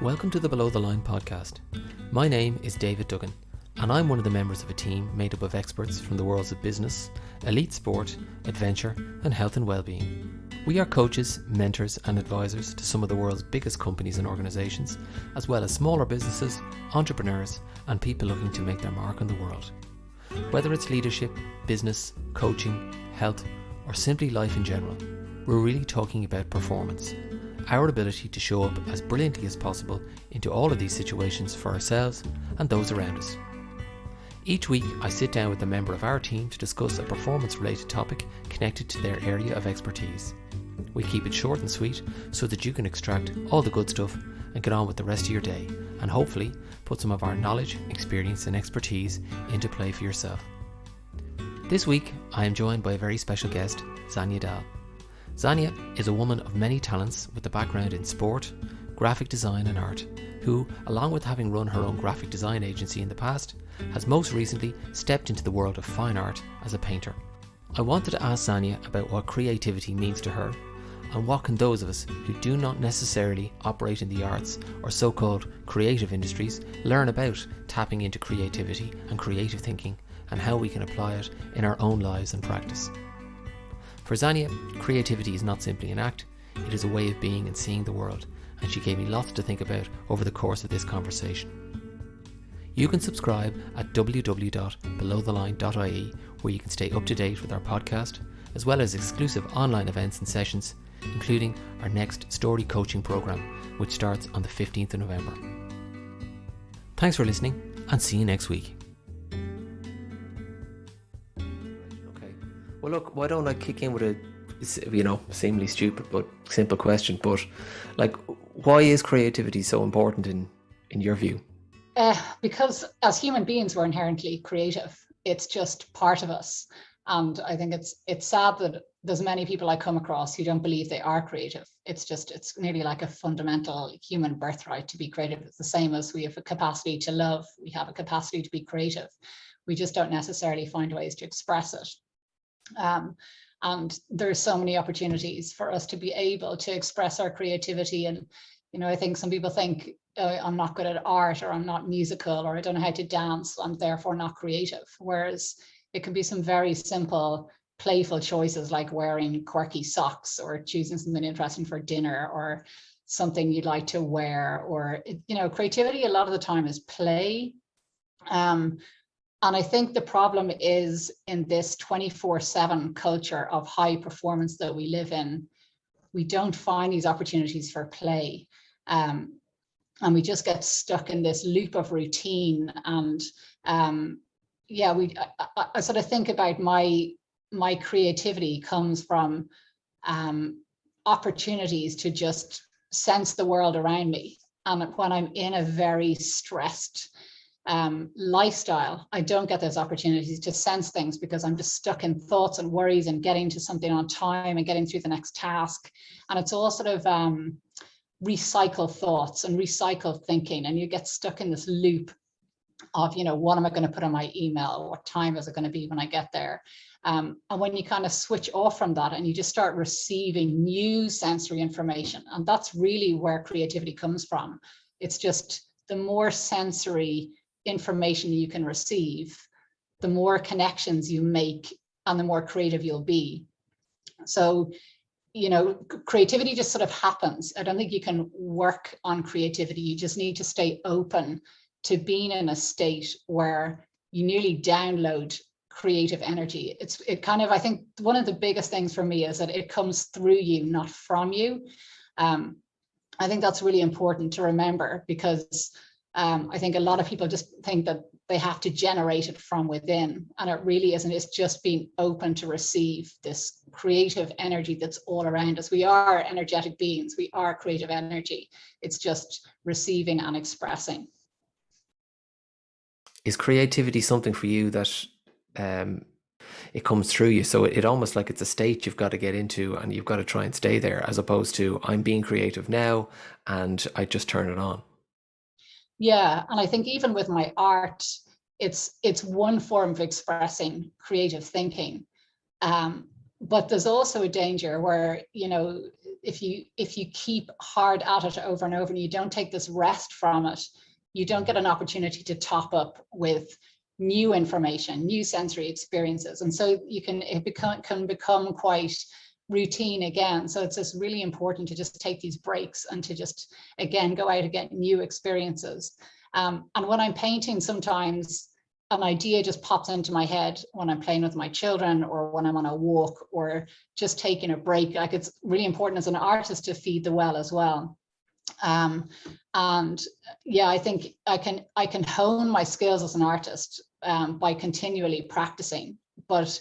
Welcome to the Below the Line podcast. My name is David Duggan, and I'm one of the members of a team made up of experts from the worlds of business, elite sport, adventure, and health and well-being. We are coaches, mentors, and advisors to some of the world's biggest companies and organisations, as well as smaller businesses, entrepreneurs, and people looking to make their mark on the world. Whether it's leadership, business, coaching, health, or simply life in general, we're really talking about performance. Our ability to show up as brilliantly as possible into all of these situations for ourselves and those around us. Each week, I sit down with a member of our team to discuss a performance-related topic connected to their area of expertise. We keep it short and sweet so that you can extract all the good stuff and get on with the rest of your day, and hopefully put some of our knowledge, experience and expertise into play for yourself. This week, I am joined by a very special guest, Zanya Dahl. Zanya is a woman of many talents with a background in sport, graphic design and art, who, along with having run her own graphic design agency in the past, has most recently stepped into the world of fine art as a painter. I wanted to ask Zanya about what creativity means to her, and what can those of us who do not necessarily operate in the arts or so-called creative industries learn about tapping into creativity and creative thinking, and how we can apply it in our own lives and practice. For Zanya, creativity is not simply an act, it is a way of being and seeing the world, and she gave me lots to think about over the course of this conversation. You can subscribe at www.belowtheline.ie, where you can stay up to date with our podcast, as well as exclusive online events and sessions, including our next story coaching program, which starts on the 15th of November. Thanks for listening, and see you next week. Well, look, why don't I kick in with a, seemingly stupid but simple question, but why is creativity so important in your view? Because as human beings, we're inherently creative. It's just part of us. And I think it's sad that there's many people I come across who don't believe they are creative. It's nearly like a fundamental human birthright to be creative. It's the same as we have a capacity to love. We have a capacity to be creative. We just don't necessarily find ways to express it. And there's so many opportunities for us to be able to express our creativity. And, I think some people think I'm not good at art, or I'm not musical, or I don't know how to dance, I'm therefore not creative. Whereas it can be some very simple, playful choices like wearing quirky socks, or choosing something interesting for dinner, or something you'd like to wear, or, creativity a lot of the time is play. And I think the problem is in this 24/7 culture of high performance that we live in, we don't find these opportunities for play. And we just get stuck in this loop of routine. And I sort of think about my creativity comes from opportunities to just sense the world around me. And when I'm in a very stressed lifestyle, I don't get those opportunities to sense things, because I'm just stuck in thoughts and worries and getting to something on time and getting through the next task. And it's all sort of recycle thoughts and recycle thinking, and you get stuck in this loop of, what am I going to put on my email? What time is it going to be when I get there? And when you kind of switch off from that and you just start receiving new sensory information, and that's really where creativity comes from. It's just the more sensory information you can receive, the more connections you make, and the more creative you'll be. So, creativity just sort of happens. I don't think you can work on creativity. You just need to stay open to being in a state where you nearly download creative energy. I think one of the biggest things for me is that it comes through you, not from you. I think that's really important to remember, because I think a lot of people just think that they have to generate it from within, and it really isn't. It's just being open to receive this creative energy that's all around us. We are energetic beings. We are creative energy. It's just receiving and expressing. Is creativity something for you that it comes through you? So it almost like it's a state you've got to get into, and you've got to try and stay there, as opposed to I'm being creative now and I just turn it on. Yeah, and I think even with my art, it's one form of expressing creative thinking. But there's also a danger where, if you keep hard at it over and over and you don't take this rest from it, you don't get an opportunity to top up with new information, new sensory experiences. And so can become quite routine again. So it's just really important to just take these breaks and to just, again, go out and get new experiences. And when I'm painting, sometimes an idea just pops into my head when I'm playing with my children or when I'm on a walk or just taking a break. Like, it's really important as an artist to feed the well as well. And yeah, I think I can hone my skills as an artist by continually practicing, but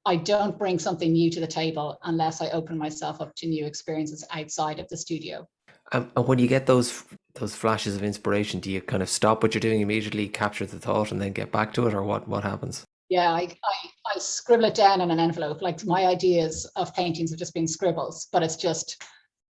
I don't bring something new to the table unless I open myself up to new experiences outside of the studio. And when you get those flashes of inspiration, do you kind of stop what you're doing immediately, capture the thought, and then get back to it, or what happens? Yeah, I scribble it down in an envelope. Like, my ideas of paintings have just been scribbles, but it's just,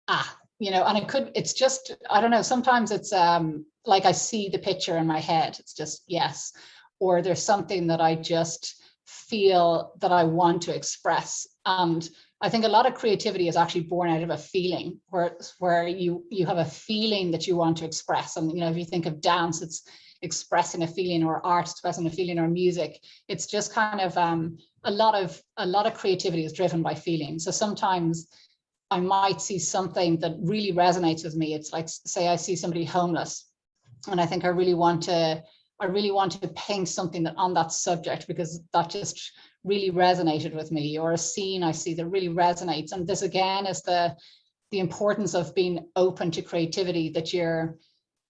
and it's just, I don't know, sometimes it's like I see the picture in my head, it's just, yes, or there's something that I just feel that I want to express. And I think a lot of creativity is actually born out of a feeling where you have a feeling that you want to express. And, if you think of dance, it's expressing a feeling, or art expressing a feeling, or music. It's just kind of a lot of creativity is driven by feeling. So sometimes I might see something that really resonates with me. It's like, say I see somebody homeless and I think I really want to paint something that on that subject, because that just really resonated with me, or a scene I see that really resonates. And this again is the importance of being open to creativity, that you're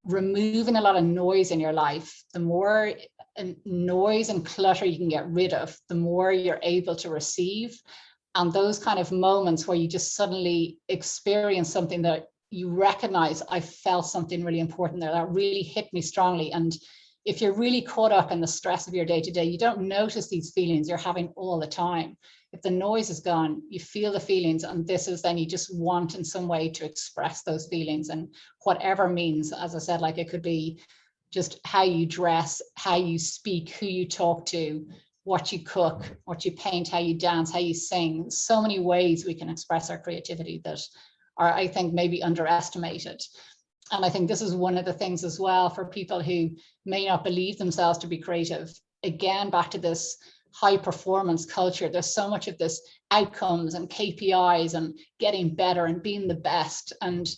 removing a lot of noise in your life. The more noise and clutter you can get rid of, the more you're able to receive. And those kind of moments where you just suddenly experience something that you recognize, I felt something really important there, that really hit me strongly. And if you're really caught up in the stress of your day-to-day, you don't notice these feelings you're having all the time. If the noise is gone, you feel the feelings, and then you just want in some way to express those feelings, and whatever means, as I said, like, it could be just how you dress, how you speak, who you talk to, what you cook, what you paint, how you dance, how you sing. So many ways we can express our creativity that are, I think, maybe underestimated. And I think this is one of the things as well for people who may not believe themselves to be creative. Again, back to this high performance culture, there's so much of this outcomes and KPIs and getting better and being the best. And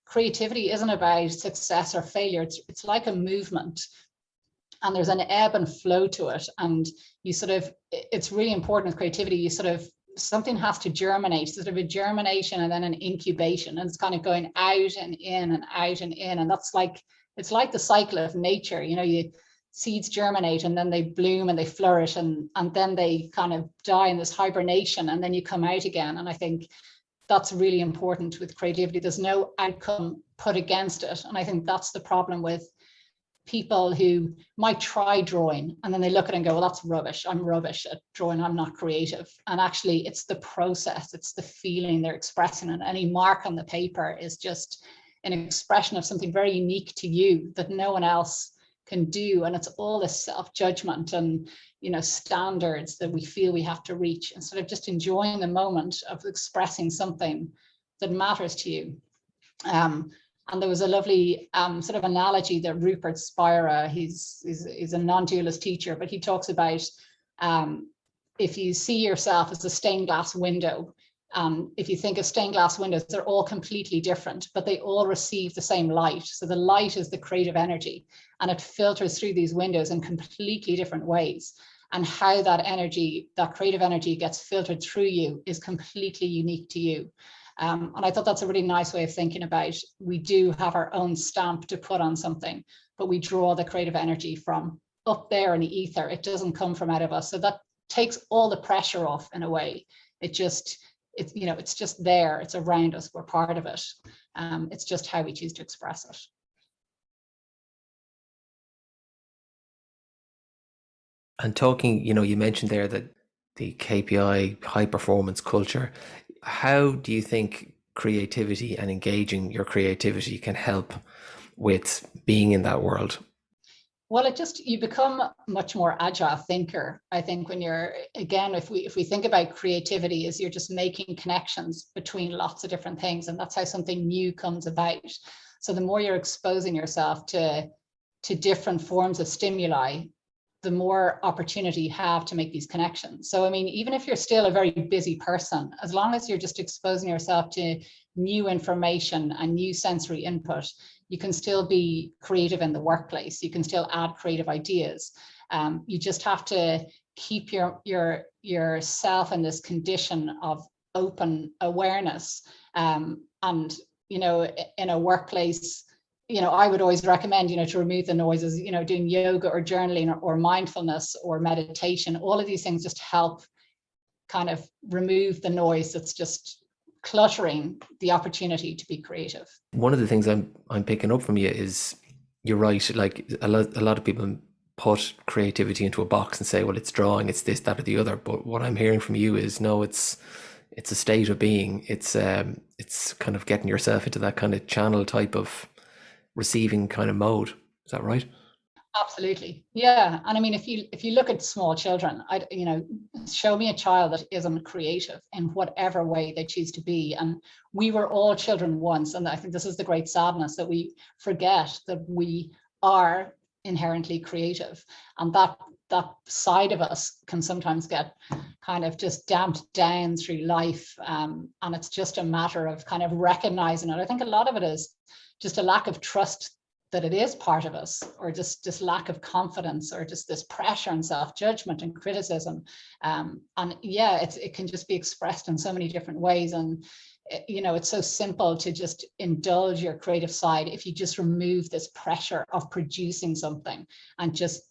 creativity isn't about success or failure. It's like a movement, and there's an ebb and flow to it. And it's really important with creativity. Something has to germinate, sort of a germination and then an incubation, and it's kind of going out and in and out and in. And it's like the cycle of nature. Seeds germinate and then they bloom and they flourish, and then they kind of die in this hibernation, and then you come out again. And I think that's really important with creativity. There's no outcome put against it. And I think that's the problem with people who might try drawing and then they look at it and go, well, that's rubbish. I'm rubbish at drawing. I'm not creative. And actually, it's the process. It's the feeling they're expressing. And any mark on the paper is just an expression of something very unique to you that no one else can do. And it's all this self-judgment and, standards that we feel we have to reach, instead of just enjoying the moment of expressing something that matters to you. And there was a lovely sort of analogy that Rupert Spira, he's a non-dualist teacher, but he talks about if you see yourself as a stained glass window, if you think of stained glass windows, they're all completely different, but they all receive the same light. So the light is the creative energy, and it filters through these windows in completely different ways. And how that energy, that creative energy, gets filtered through you is completely unique to you. And I thought that's a really nice way of thinking about, we do have our own stamp to put on something, but we draw the creative energy from up there in the ether. It doesn't come from out of us. So that takes all the pressure off in a way. It's just there. It's around us. We're part of it. It's just how we choose to express it. And talking, you mentioned there that the KPI high performance culture, how do you think creativity and engaging your creativity can help with being in that world? Well, you become a much more agile thinker. I think when you're, again, if we think about creativity as you're just making connections between lots of different things, and that's how something new comes about. So the more you're exposing yourself to different forms of stimuli, the more opportunity you have to make these connections. So, I mean, even if you're still a very busy person, as long as you're just exposing yourself to new information and new sensory input, you can still be creative in the workplace. You can still add creative ideas. You just have to keep yourself in this condition of open awareness. And, you know, in a workplace, you know, I would always recommend, you know, to remove the noises, you know, doing yoga or journaling or mindfulness or meditation. All of these things just help kind of remove the noise that's just cluttering the opportunity to be creative. One of the things I'm picking up from you is you're right. Like a lot of people put creativity into a box and say, well, it's drawing, it's this, that, or the other. But what I'm hearing from you is no, it's a state of being. It's kind of getting yourself into that kind of channel type of receiving kind of mode. Is that right? Absolutely. Yeah. And I mean, if you look at small children, you know, show me a child that isn't creative in whatever way they choose to be. And we were all children once. And I think this is the great sadness, that we forget that we are inherently creative. And that side of us can sometimes get kind of just damped down through life. And it's just a matter of kind of recognizing it. I think a lot of it is just a lack of trust that it is part of us, or just lack of confidence, or just this pressure and self-judgment and criticism. And yeah, it can just be expressed in so many different ways. And, you know, it's so simple to just indulge your creative side if you just remove this pressure of producing something and just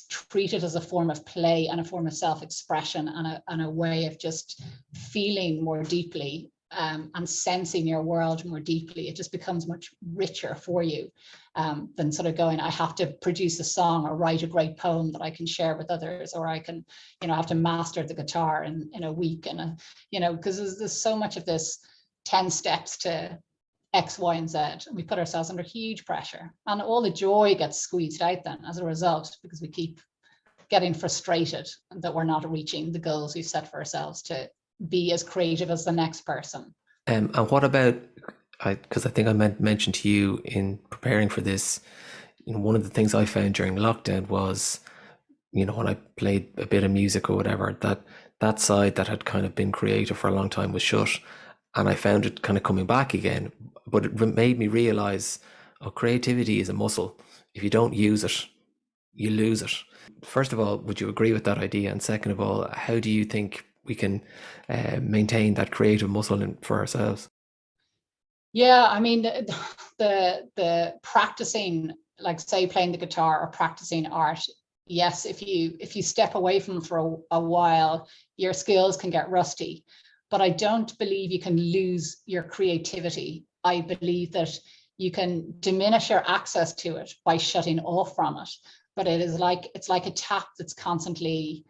treat it as a form of play and a form of self-expression and a way of just feeling more deeply. And sensing your world more deeply. It just becomes much richer for you than sort of going, I have to produce a song or write a great poem that I can share with others, or I can, you know, have to master the guitar in a week. And, you know, because there's so much of this 10 steps to X, Y, and Z. And we put ourselves under huge pressure. And all the joy gets squeezed out then as a result, because we keep getting frustrated that we're not reaching the goals we've set for ourselves to be as creative as the next person. And what about, because I think I mentioned to you in preparing for this, you know, one of the things I found during lockdown was, you know, when I played a bit of music or whatever, that side that had kind of been creative for a long time was shut, and I found it kind of coming back again. But it made me realize, oh, creativity is a muscle. If you don't use it, you lose it. First of all, would you agree with that idea? And second of all, how do you think we can maintain that creative muscle for ourselves? Yeah, I mean, the practicing, like say playing the guitar or practicing art, yes, if you step away from it for a while, your skills can get rusty. But I don't believe you can lose your creativity. I believe that you can diminish your access to it by shutting off from it. But it's like a tap that's constantly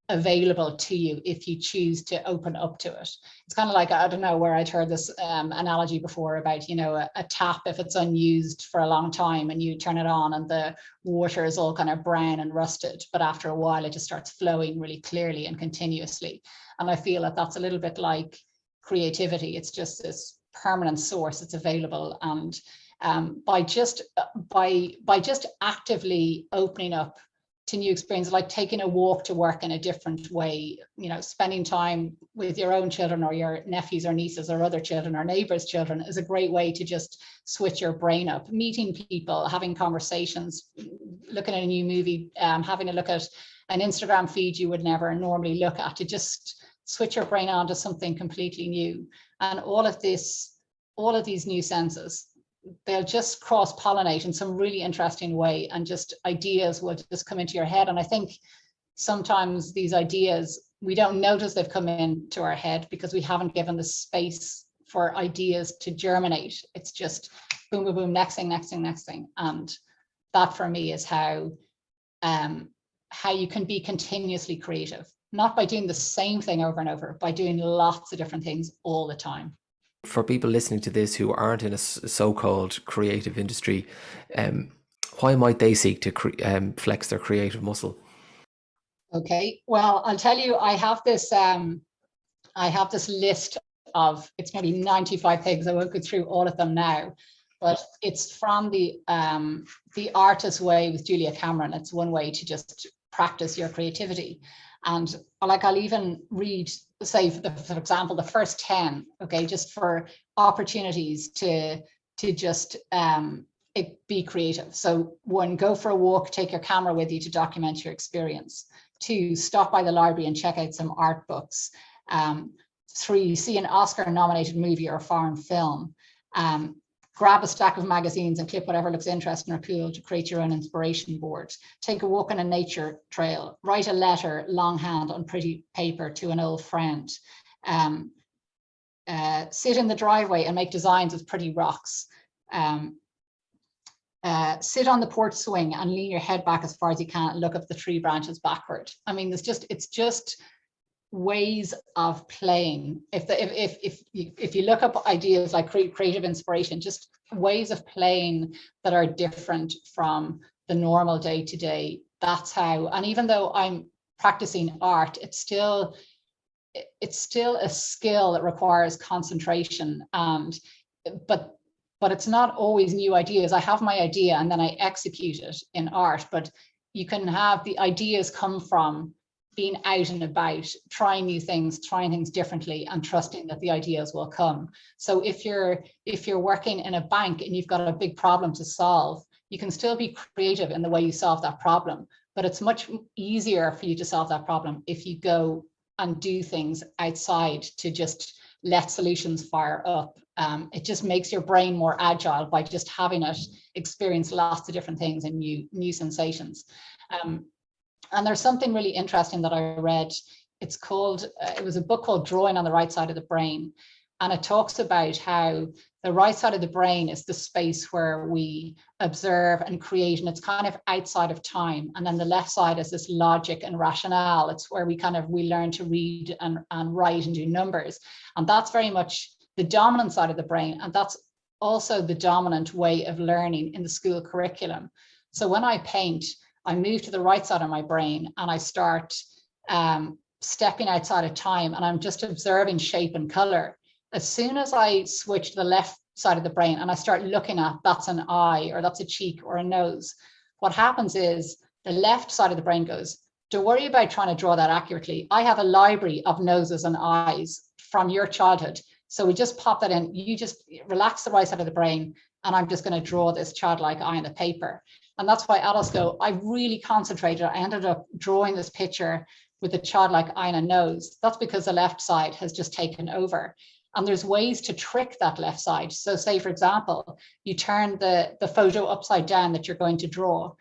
available to you if you choose to open up to it. It's kind of like, I don't know where I'd heard this analogy before about, you know, a tap, if it's unused for a long time and you turn it on and the water is all kind of brown and rusted, but after a while it just starts flowing really clearly and continuously. And I feel that that's a little bit like creativity. It's just this permanent source that's available. And by just actively opening up to new experiences, like taking a walk to work in a different way, you know, spending time with your own children or your nephews or nieces or other children or neighbors' children is a great way to just switch your brain up. Meeting people, having conversations, looking at a new movie, having a look at an Instagram feed you would never normally look at, to just switch your brain on to something completely new. And all of these new senses, they'll just cross-pollinate in some really interesting way, and just ideas will just come into your head. And I think sometimes these ideas, we don't notice they've come into our head because we haven't given the space for ideas to germinate. It's just boom, boom, boom, next thing. And that for me is how you can be continuously creative, not by doing the same thing over and over, by doing lots of different things all the time. For people listening to this who aren't in a so-called creative industry, Why might they seek to flex their creative muscle? Okay, well, I'll tell you, I have this list of, it's maybe 95 things. I won't go through all of them now, but it's from the Artist Way with Julia Cameron. It's one way to just practice your creativity. And like, I'll even read, say, for example, the first 10, okay, just for opportunities to just be creative. So 1, go for a walk, take your camera with you to document your experience. 2, stop by the library and check out some art books. 3, see an Oscar-nominated movie or foreign film. Grab a stack of magazines and clip whatever looks interesting or cool to create your own inspiration board. Take a walk on a nature trail. Write a letter longhand on pretty paper to an old friend. Sit in the driveway and make designs with pretty rocks. Sit on the porch swing and lean your head back as far as you can and look up the tree branches backward. I mean, it's just ways of playing. If you look up ideas like creative inspiration, just ways of playing that are different from the normal day-to-day. That's how. And even though I'm practicing art, it's still a skill that requires concentration. But it's not always new ideas. I have my idea and then I execute it in art, but you can have the ideas come from being out and about, trying new things, trying things differently, and trusting that the ideas will come. So if you're working in a bank and you've got a big problem to solve, you can still be creative in the way you solve that problem, but it's much easier for you to solve that problem if you go and do things outside to just let solutions fire up. It just makes your brain more agile by just having it experience lots of different things and new sensations. And there's something really interesting that I read. It's called, it was a book called Drawing on the Right Side of the Brain. And it talks about how the right side of the brain is the space where we observe and create, and it's kind of outside of time. And then the left side is this logic and rationale. It's where we learn to read and write and do numbers. And that's very much the dominant side of the brain. And that's also the dominant way of learning in the school curriculum. So when I paint, I move to the right side of my brain and I start stepping outside of time, and I'm just observing shape and color. As soon as I switch to the left side of the brain and I start looking at, that's an eye or that's a cheek or a nose, what happens is the left side of the brain goes, don't worry about trying to draw that accurately. I have a library of noses and eyes from your childhood. So we just pop that in. You just relax the right side of the brain, and I'm just going to draw this childlike eye on the paper. And that's why adults go, I really concentrated. I ended up drawing this picture with a childlike eye and a nose. That's because the left side has just taken over. And there's ways to trick that left side. So say, for example, you turn the photo upside down that you're going to draw,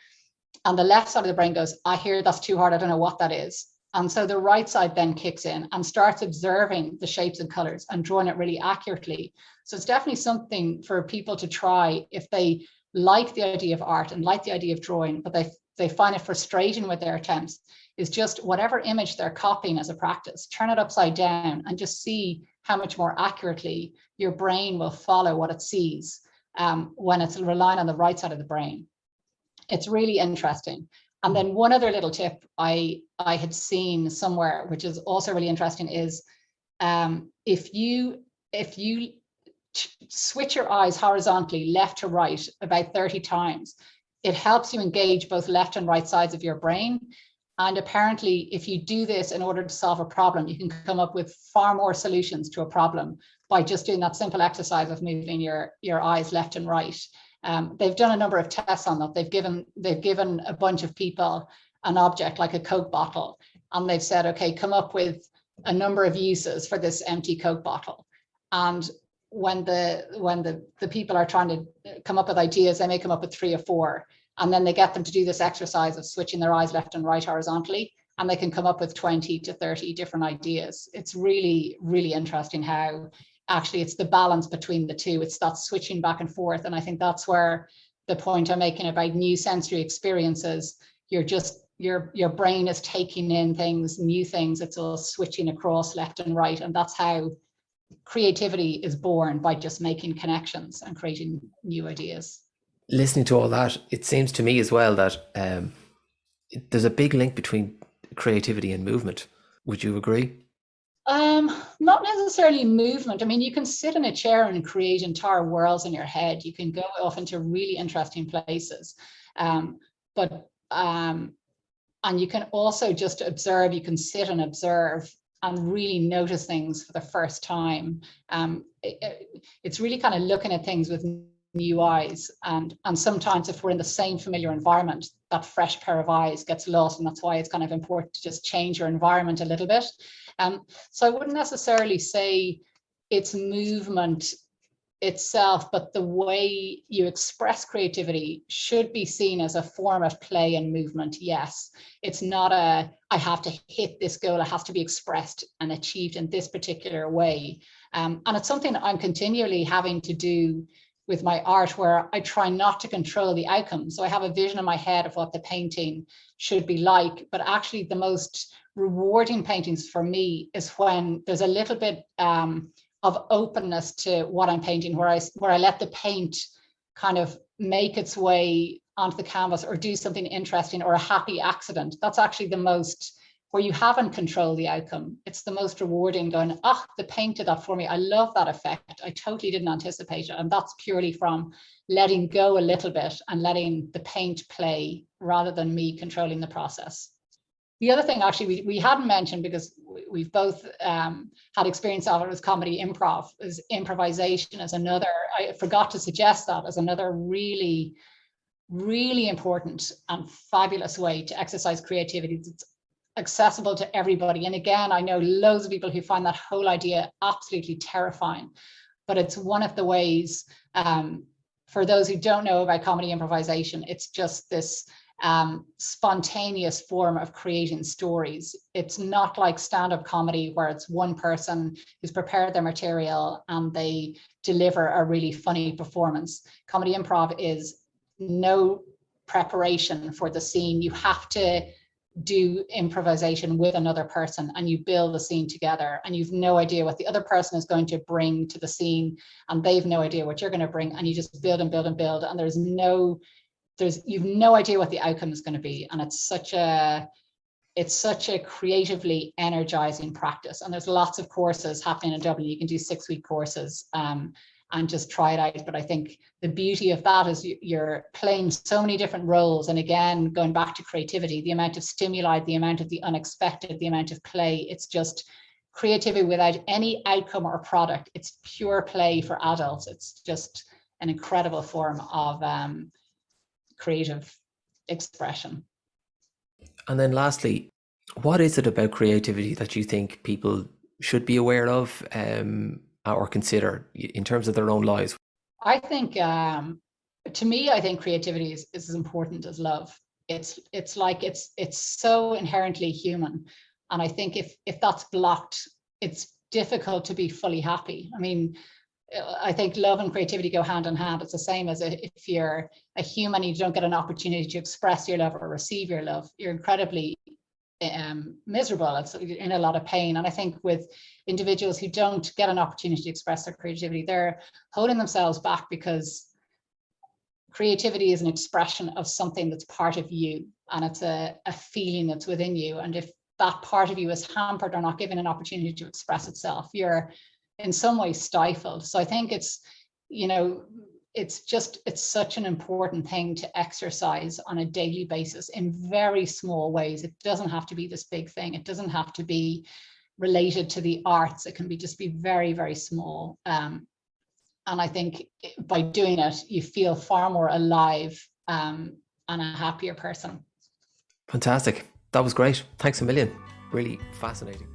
and the left side of the brain goes, I hear that's too hard. I don't know what that is. And so the right side then kicks in and starts observing the shapes and colors and drawing it really accurately. So it's definitely something for people to try if they like the idea of art and like the idea of drawing, but they find it frustrating with their attempts, is just whatever image they're copying as a practice, turn it upside down and just see how much more accurately your brain will follow what it sees when it's relying on the right side of the brain. It's really interesting. And then one other little tip I had seen somewhere, which is also really interesting, is if you switch your eyes horizontally left to right about 30 times, it helps you engage both left and right sides of your brain. And apparently, if you do this in order to solve a problem, you can come up with far more solutions to a problem by just doing that simple exercise of moving your eyes left and right. They've done a number of tests on that. They've given a bunch of people an object like a Coke bottle, and they've said, okay, come up with a number of uses for this empty Coke bottle. And when the people are trying to come up with ideas, they may come up with 3 or 4. And then they get them to do this exercise of switching their eyes left and right horizontally, and they can come up with 20 to 30 different ideas. It's really, really interesting how actually it's the balance between the two. It's that switching back and forth. And I think that's where the point I'm making about new sensory experiences, your brain is taking in things, new things. It's all switching across left and right. And that's how creativity is born, by just making connections and creating new ideas. Listening to all that, it seems to me as well that there's a big link between creativity and movement. Would you agree? Not necessarily movement. I mean, you can sit in a chair and create entire worlds in your head. You can go off into really interesting places. But and you can also just observe. You can sit and observe and really notice things for the first time. It's really kind of looking at things with new eyes, and sometimes if we're in the same familiar environment, that fresh pair of eyes gets lost, and that's why it's kind of important to just change your environment a little bit. So I wouldn't necessarily say it's movement itself, but the way you express creativity should be seen as a form of play and movement. Yes, it's not I have to hit this goal, it has to be expressed and achieved in this particular way. And it's something that I'm continually having to do with my art, where I try not to control the outcome. So I have a vision in my head of what the painting should be like, but actually the most rewarding paintings for me is when there's a little bit of openness to what I'm painting, where I let the paint kind of make its way onto the canvas or do something interesting or a happy accident. That's actually the most, where you haven't controlled the outcome. It's the most rewarding, going, the paint did that for me. I love that effect. I totally didn't anticipate it. And that's purely from letting go a little bit and letting the paint play rather than me controlling the process. The other thing, actually, we hadn't mentioned, because we've both had experience of it, was comedy improv. Is improvisation as another, I forgot to suggest that as another really, really important and fabulous way to exercise creativity. It's accessible to everybody. And again, I know loads of people who find that whole idea absolutely terrifying, but it's one of the ways, for those who don't know about comedy improvisation, it's just this spontaneous form of creating stories. It's not like stand-up comedy where it's one person who's prepared their material and they deliver a really funny performance. Comedy improv is no preparation for the scene. You have to do improvisation with another person, and you build the scene together, and you've no idea what the other person is going to bring to the scene, and they've no idea what you're going to bring, and you just build and build and build, and you've no idea what the outcome is going to be. And it's such a creatively energizing practice. And there's lots of courses happening in Dublin. You can do 6-week courses and just try it out. But I think the beauty of that is you're playing so many different roles. And again, going back to creativity, the amount of stimuli, the amount of the unexpected, the amount of play, it's just creativity without any outcome or product. It's pure play for adults. It's just an incredible form of creative expression. And then lastly, what is it about creativity that you think people should be aware of or consider in terms of their own lives? I think, to me, I think creativity is as important as love. It's so inherently human. And I think if that's blocked, it's difficult to be fully happy. I mean, I think love and creativity go hand in hand. It's the same as if you're a human, you don't get an opportunity to express your love or receive your love, you're incredibly miserable. It's in a lot of pain. And I think with individuals who don't get an opportunity to express their creativity, they're holding themselves back, because creativity is an expression of something that's part of you, and it's a feeling that's within you. And if that part of you is hampered or not given an opportunity to express itself, you're in some way stifled. So I think it's such an important thing to exercise on a daily basis in very small ways. It doesn't have to be this big thing. It doesn't have to be related to the arts. It can just be very, very small. And I think by doing it, you feel far more alive and a happier person. Fantastic. That was great. Thanks a million. Really fascinating.